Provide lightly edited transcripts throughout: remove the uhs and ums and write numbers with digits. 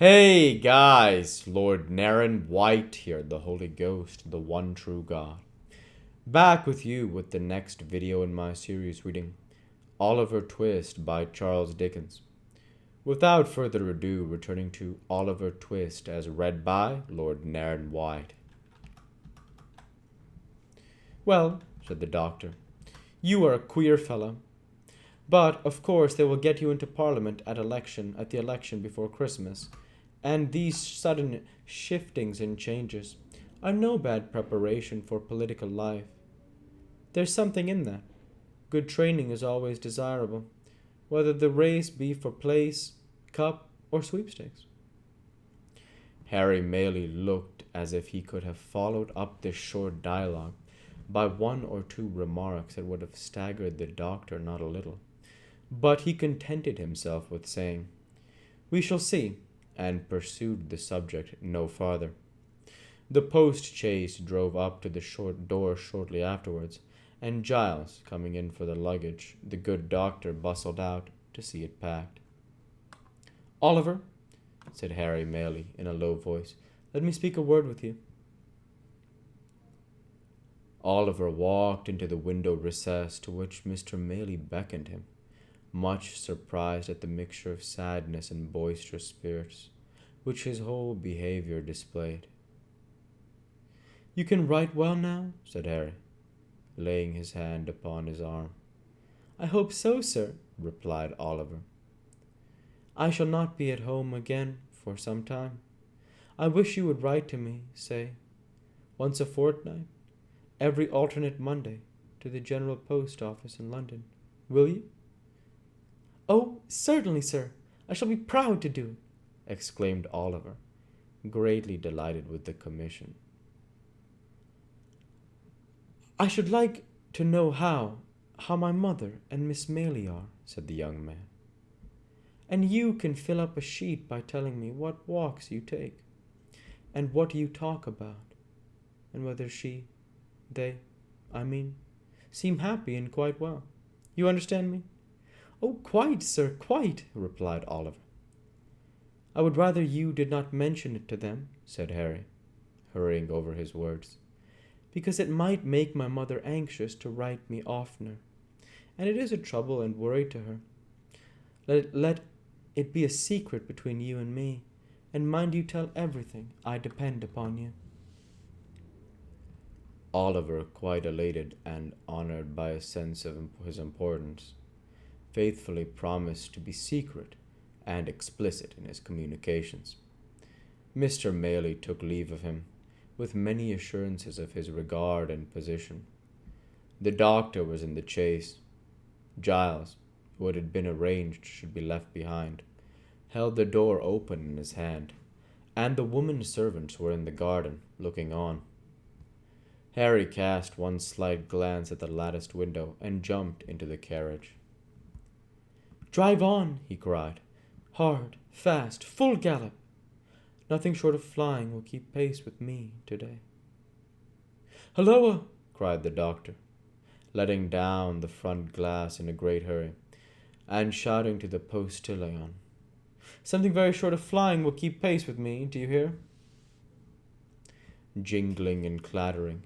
Hey guys, Lord Naren White here, the Holy Ghost, the one true God. Back with you with the next video in my series reading Oliver Twist by Charles Dickens. Without further ado, returning to Oliver Twist as read by Lord Naren White. Well, said the doctor, you are a queer fellow. But, of course, they will get you into Parliament at the election before Christmas, and these sudden shiftings and changes are no bad preparation for political life. There's something in that. Good training is always desirable, whether the race be for place, cup, or sweepstakes. Harry Maylie looked as if he could have followed up this short dialogue by one or two remarks that would have staggered the doctor not a little. But he contented himself with saying, "We shall see," and pursued the subject no farther. The post-chaise drove up to the short door shortly afterwards, and Giles, coming in for the luggage, the good doctor bustled out to see it packed. "Oliver," said Harry Maylie in a low voice, "let me speak a word with you." Oliver walked into the window recess to which Mr. Maylie beckoned him, much surprised at the mixture of sadness and boisterous spirits which his whole behaviour displayed. "You can write well now?" said Harry, laying his hand upon his arm. "I hope so, sir," replied Oliver. "I shall not be at home again for some time. I wish you would write to me, say, once a fortnight, every alternate Monday, to the General Post Office in London. Will you?" "Oh, certainly, sir. I shall be proud to do it," exclaimed Oliver, greatly delighted with the commission. "I should like to know how my mother and Miss Maylie are," said the young man. "And you can fill up a sheet by telling me what walks you take, and what you talk about, and whether they, seem happy and quite well. You understand me?" "Oh, quite, sir, quite," replied Oliver. "I would rather you did not mention it to them," said Harry, hurrying over his words, "because it might make my mother anxious to write me oftener, and it is a trouble and worry to her. Let it be a secret between you and me, and mind you tell everything. I depend upon you." Oliver, quite elated and honoured by a sense of his importance, faithfully promised to be secret and explicit in his communications. Mr. Maylie took leave of him, with many assurances of his regard and position. The doctor was in the chaise. Giles, who it had been arranged should be left behind, held the door open in his hand, and the women servants were in the garden, looking on. Harry cast one slight glance at the latticed window and jumped into the carriage. "Drive on," he cried. "Hard, fast, full gallop. Nothing short of flying will keep pace with me today." "Halloa!" cried the doctor, letting down the front glass in a great hurry, and shouting to the postilion, "Something very short of flying will keep pace with me, do you hear?" Jingling and clattering,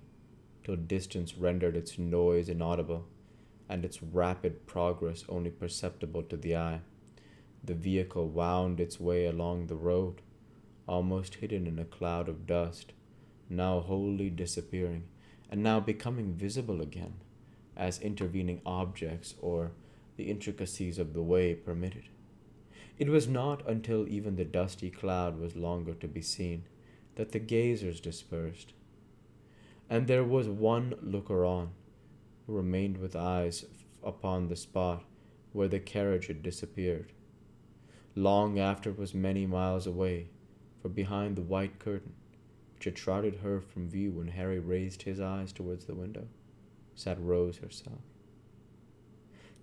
till distance rendered its noise inaudible, and its rapid progress only perceptible to the eye, the vehicle wound its way along the road, almost hidden in a cloud of dust, now wholly disappearing, and now becoming visible again, as intervening objects or the intricacies of the way permitted. It was not until even the dusty cloud was longer to be seen that the gazers dispersed, and there was one looker-on who remained with eyes upon the spot where the carriage had disappeared, long after it was many miles away, for behind the white curtain, which had shrouded her from view when Harry raised his eyes towards the window, sat Rose herself.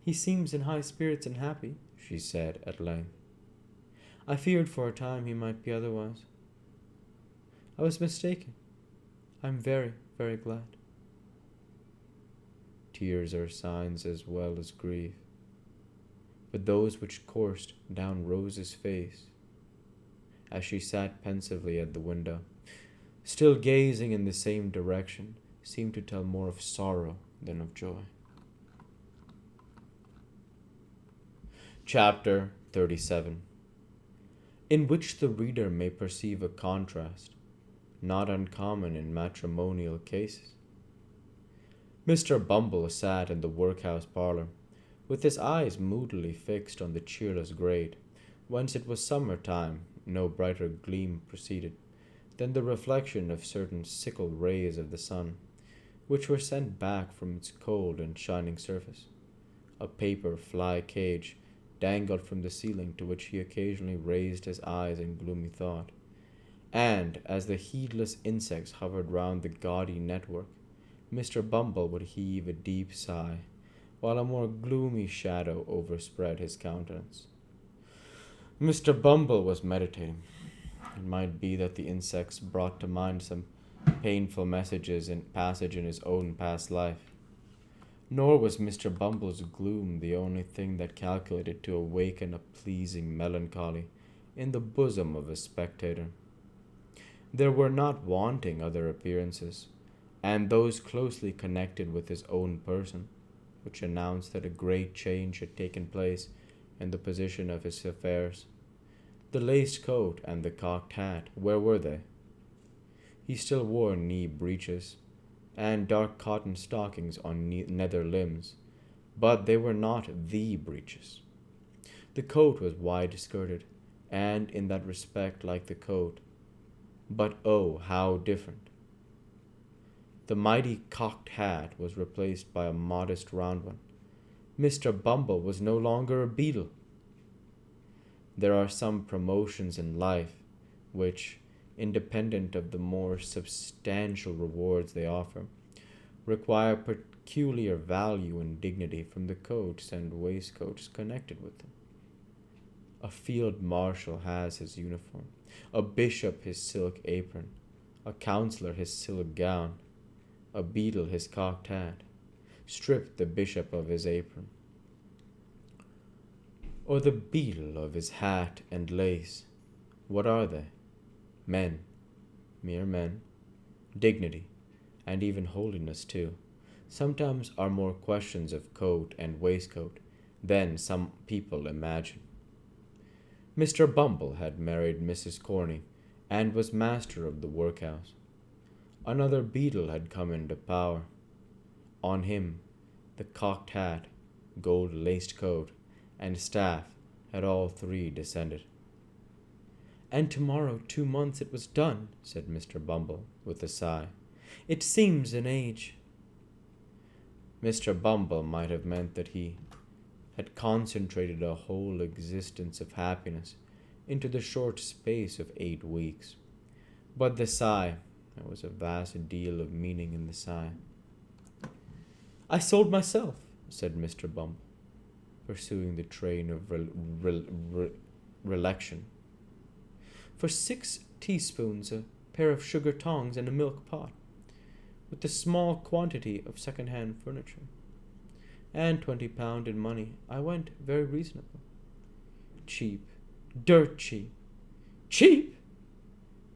"He seems in high spirits and happy," she said at length. "I feared for a time he might be otherwise. I was mistaken. I'm very, very glad." Tears are signs as well as grief, but those which coursed down Rose's face as she sat pensively at the window, still gazing in the same direction, seemed to tell more of sorrow than of joy. Chapter 37, in which the reader may perceive a contrast, not uncommon in matrimonial cases. Mr. Bumble sat in the workhouse parlour, with his eyes moodily fixed on the cheerless grate, whence it was summer time. No brighter gleam proceeded than the reflection of certain sickle rays of the sun, which were sent back from its cold and shining surface. A paper fly cage dangled from the ceiling, to which he occasionally raised his eyes in gloomy thought, and as the heedless insects hovered round the gaudy network, Mr. Bumble would heave a deep sigh, while a more gloomy shadow overspread his countenance. Mr. Bumble was meditating. It might be that the insects brought to mind some painful messages and passage in his own past life. Nor was Mr. Bumble's gloom the only thing that calculated to awaken a pleasing melancholy in the bosom of a spectator. There were not wanting other appearances, and those closely connected with his own person, which announced that a great change had taken place in the position of his affairs. The laced coat and the cocked hat, where were they? He still wore knee breeches and dark cotton stockings on nether limbs, but they were not the breeches. The coat was wide-skirted, and in that respect like the coat, but oh, how different! The mighty cocked hat was replaced by a modest round one. Mr. Bumble was no longer a beetle. There are some promotions in life which, independent of the more substantial rewards they offer, require peculiar value and dignity from the coats and waistcoats connected with them. A field marshal has his uniform, a bishop his silk apron, a councillor his silk gown, a beadle his cocked hat. Strip the bishop of his apron, or the beadle of his hat and lace. What are they? Men, mere men. Dignity, and even holiness too, sometimes are more questions of coat and waistcoat than some people imagine. Mr. Bumble had married Mrs. Corney, and was master of the workhouse. Another beadle had come into power. On him, the cocked hat, gold-laced coat, and staff had all three descended. "And tomorrow 2 months it was done," said Mr. Bumble, with a sigh. "It seems an age." Mr. Bumble might have meant that he had concentrated a whole existence of happiness into the short space of 8 weeks. But the sigh, there was a vast deal of meaning in the sigh. "I sold myself," said Mr. Bumble, pursuing the train of recollection, "for 6 teaspoons, a pair of sugar tongs, and a milk pot, with a small quantity of second-hand furniture, and £20 in money. I went very reasonable." "Cheap, dirt cheap." "Cheap!"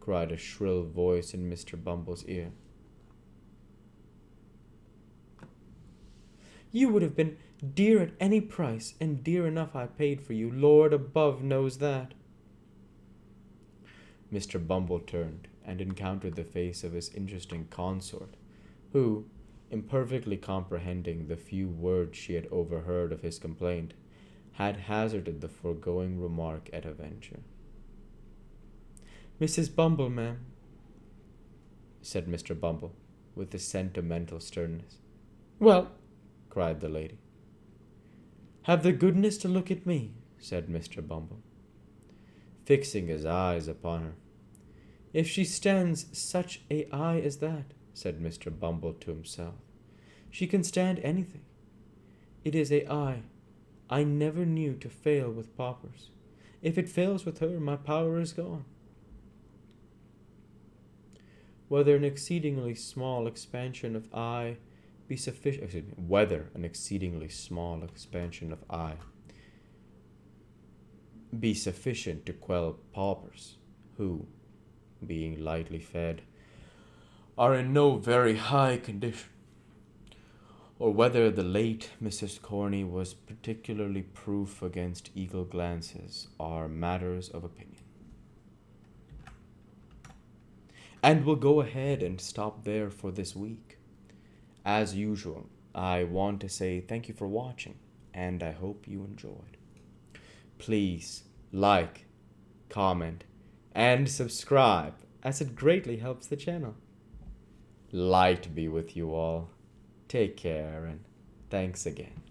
cried a shrill voice in Mr. Bumble's ear. "You would have been dear at any price, and dear enough I paid for you. Lord above knows that." Mr. Bumble turned and encountered the face of his interesting consort, who, imperfectly comprehending the few words she had overheard of his complaint, had hazarded the foregoing remark at a venture. "Mrs. Bumble, ma'am," said Mr. Bumble, with a sentimental sternness. "Well," cried the lady. "Have the goodness to look at me," said Mr. Bumble, fixing his eyes upon her. "If she stands such a eye as that," said Mr. Bumble to himself, "she can stand anything. It is a eye I never knew to fail with paupers. If it fails with her, my power is gone." Whether an exceedingly small expansion of eye be sufficient, whether an exceedingly small expansion of eye be sufficient to quell paupers, who, being lightly fed, are in no very high condition, or whether the late Mrs. Corney was particularly proof against eagle glances are matters of opinion. And we'll go ahead and stop there for this week. As usual, I want to say thank you for watching, and I hope you enjoyed. Please like, comment, and subscribe, as it greatly helps the channel. Light be with you all. Take care, and thanks again.